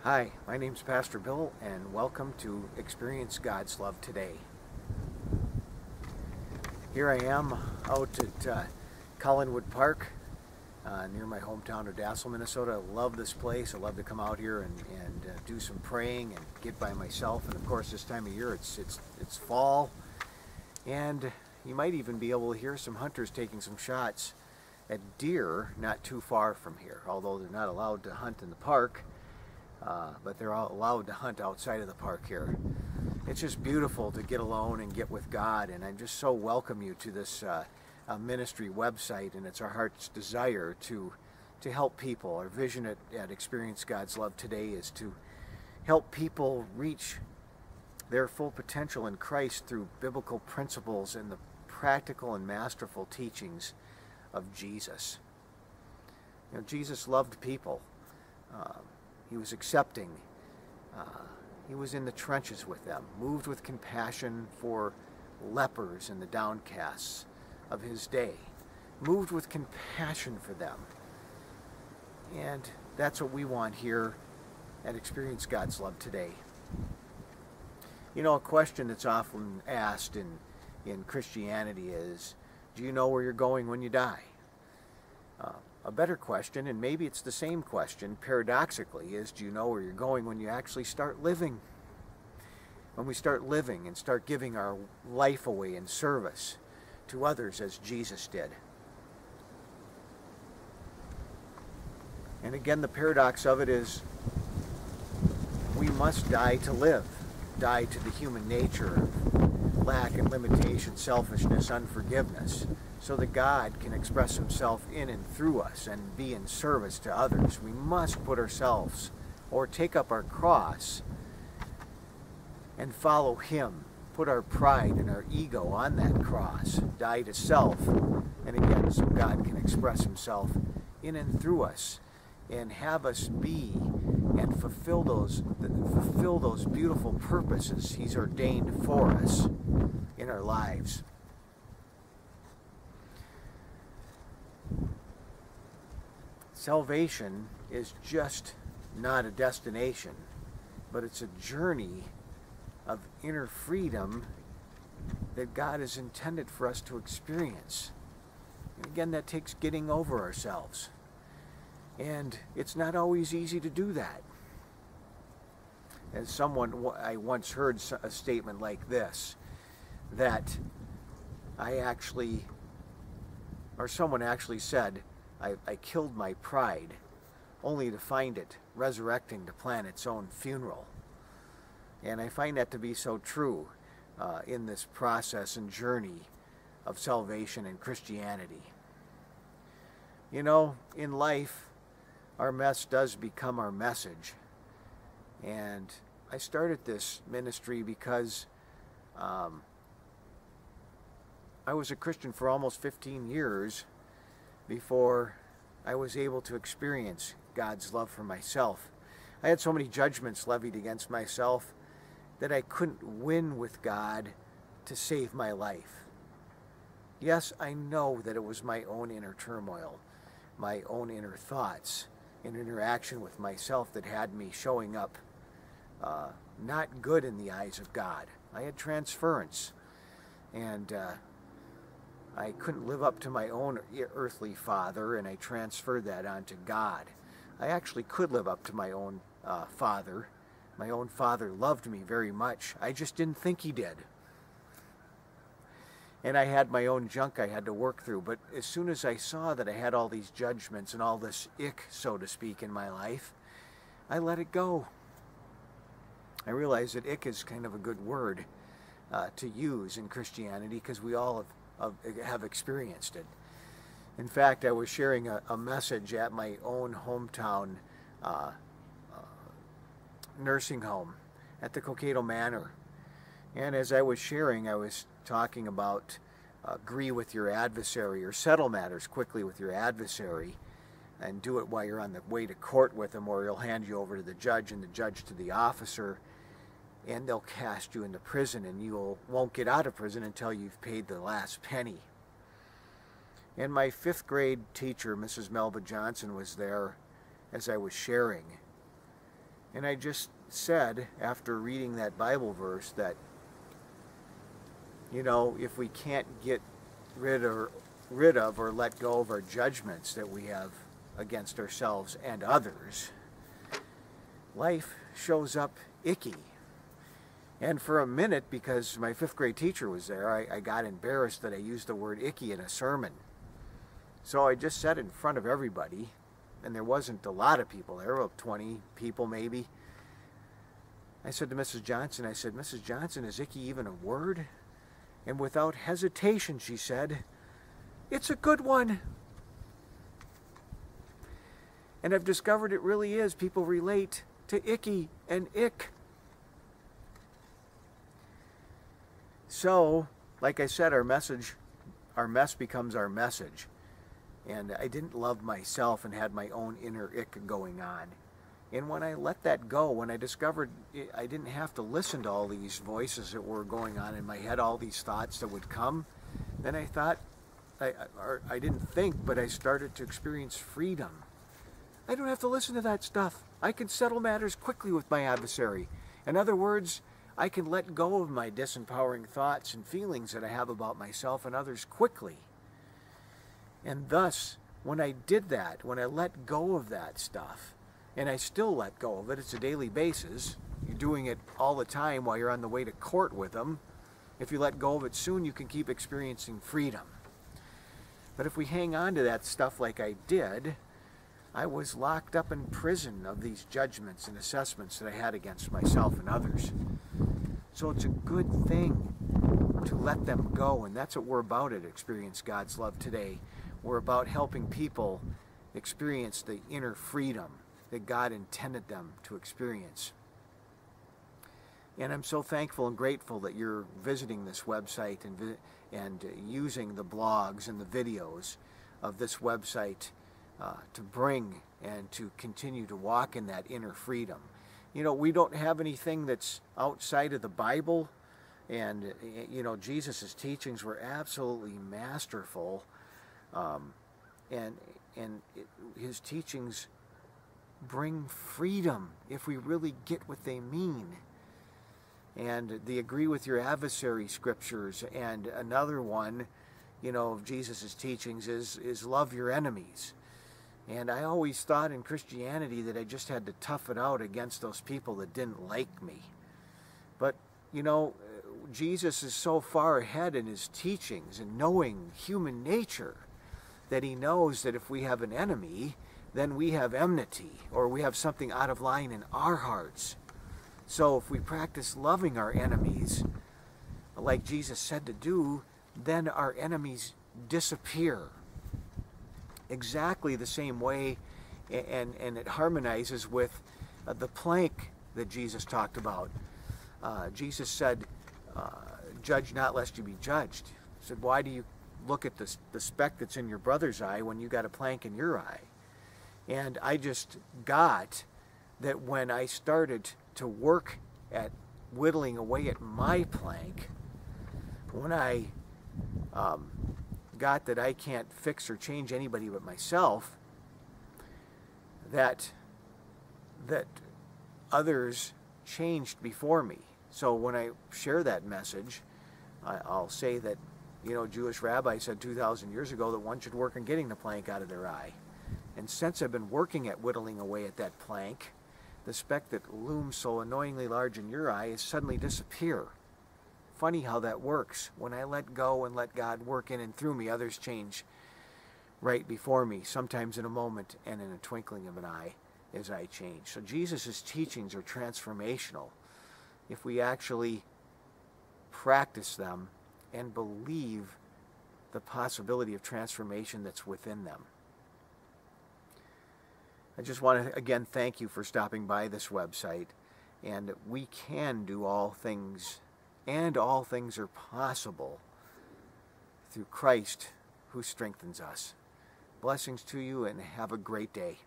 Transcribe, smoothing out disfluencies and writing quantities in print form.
Hi, my name's Pastor Bill, and welcome to Experience God's Love Today. Here I am out at Collinwood Park near my hometown of Dassel, Minnesota. I love this place. I love to come out here and do some praying and get by myself. And of course, this time of year it's fall, and you might even be able to hear some hunters taking some shots at deer not too far from here, although they're not allowed to hunt in the park. But they're all allowed to hunt outside of the park here. It's just beautiful to get alone and get with God, and I just so welcome you to this ministry website, and it's our heart's desire to help people. Our vision at Experience God's Love Today is to help people reach their full potential in Christ through biblical principles and the practical and masterful teachings of Jesus. You know, Jesus loved people. He was accepting. He was in the trenches with them, moved with compassion for lepers and the downcast of his day, moved with compassion for them. And that's what we want here at Experience God's Love Today. You know, a question that's often asked in Christianity is, do you know where you're going when you die? A better question, and maybe it's the same question, paradoxically, is do you know where you're going when you actually start living? When we start living and start giving our life away in service to others as Jesus did. And again, the paradox of it is we must die to live, die to the human nature of lack and limitation, selfishness, unforgiveness, so that God can express himself in and through us and be in service to others. We must put ourselves, or take up our cross and follow him, put our pride and our ego on that cross, die to self, and again, so God can express himself in and through us and have us be and fulfill those beautiful purposes he's ordained for us in our lives. Salvation is just not a destination, but it's a journey of inner freedom that God has intended for us to experience. And again, that takes getting over ourselves. And it's not always easy to do that. As I once heard a statement like this, that someone actually said, I killed my pride only to find it resurrecting to plan its own funeral. And I find that to be so true in this process and journey of salvation and Christianity. You know, in life, our mess does become our message. And I started this ministry because I was a Christian for almost 15 years before I was able to experience God's love for myself. I had so many judgments levied against myself that I couldn't win with God to save my life. Yes, I know that it was my own inner turmoil, my own inner thoughts, and interaction with myself that had me showing up not good in the eyes of God. I had transference, and I couldn't live up to my own earthly father, and I transferred that onto God. I actually could live up to my own father. My own father loved me very much. I just didn't think he did. And I had my own junk I had to work through. But as soon as I saw that I had all these judgments and all this ick, so to speak, in my life, I let it go. I realized that ick is kind of a good word to use in Christianity because we all have experienced it. In fact, I was sharing a message at my own hometown nursing home at the Cokato Manor. And as I was sharing, I was talking about agree with your adversary, or settle matters quickly with your adversary, and do it while you're on the way to court with them, or he'll hand you over to the judge and the judge to the officer, and they'll cast you into prison, and you won't get out of prison until you've paid the last penny. And my 5th grade teacher, Mrs. Melba Johnson, was there as I was sharing. And I just said, after reading that Bible verse, that, you know, if we can't get rid of or let go of our judgments that we have against ourselves and others, life shows up icky. And for a minute, because my 5th grade teacher was there, I got embarrassed that I used the word icky in a sermon. So I just said in front of everybody, and there wasn't a lot of people there, about 20 people maybe. I said to Mrs. Johnson, I said, "Mrs. Johnson, is icky even a word?" And without hesitation, she said, "It's a good one." And I've discovered it really is. People relate to icky and ick. So, like I said, our mess becomes our message. And I didn't love myself and had my own inner ick going on. And when I let that go, when I discovered I didn't have to listen to all these voices that were going on in my head, all these thoughts that would come, then I thought, I didn't think, but I started to experience freedom. I don't have to listen to that stuff. I can settle matters quickly with my adversary. In other words, I can let go of my disempowering thoughts and feelings that I have about myself and others quickly. And thus, when I did that, when I let go of that stuff, and I still let go of it, it's a daily basis. You're doing it all the time while you're on the way to court with them. If you let go of it soon, you can keep experiencing freedom. But if we hang on to that stuff like I did, I was locked up in prison of these judgments and assessments that I had against myself and others. So it's a good thing to let them go, and that's what we're about at Experience God's Love today. We're about helping people experience the inner freedom that God intended them to experience. And I'm so thankful and grateful that you're visiting this website and using the blogs and the videos of this website to bring and to continue to walk in that inner freedom. You know, we don't have anything that's outside of the Bible, and you know, Jesus' teachings were absolutely masterful, his teachings bring freedom if we really get what they mean. And the agree with your adversary scriptures, and another one, you know, of Jesus' teachings is love your enemies. And I always thought in Christianity that I just had to tough it out against those people that didn't like me. But, you know, Jesus is so far ahead in his teachings and knowing human nature that he knows that if we have an enemy, then we have enmity, or we have something out of line in our hearts. So if we practice loving our enemies, like Jesus said to do, then our enemies disappear. Exactly the same way, and it harmonizes with the plank that Jesus talked about. Jesus said, "Judge not lest you be judged." He said, "Why do you look at the speck that's in your brother's eye when you got a plank in your eye?" And I just got that when I started to work at whittling away at my plank, when I got that I can't fix or change anybody but myself, that others changed before me. So when I share that message, I'll say that, you know, Jewish rabbi said 2,000 years ago that one should work on getting the plank out of their eye. And since I've been working at whittling away at that plank, the speck that looms so annoyingly large in your eye has suddenly disappeared. Funny how that works. When I let go and let God work in and through me, others change right before me, sometimes in a moment and in a twinkling of an eye as I change. So Jesus' teachings are transformational if we actually practice them and believe the possibility of transformation that's within them. I just want to again thank you for stopping by this website, and we can do all things, and all things are possible through Christ who strengthens us. Blessings to you, and have a great day.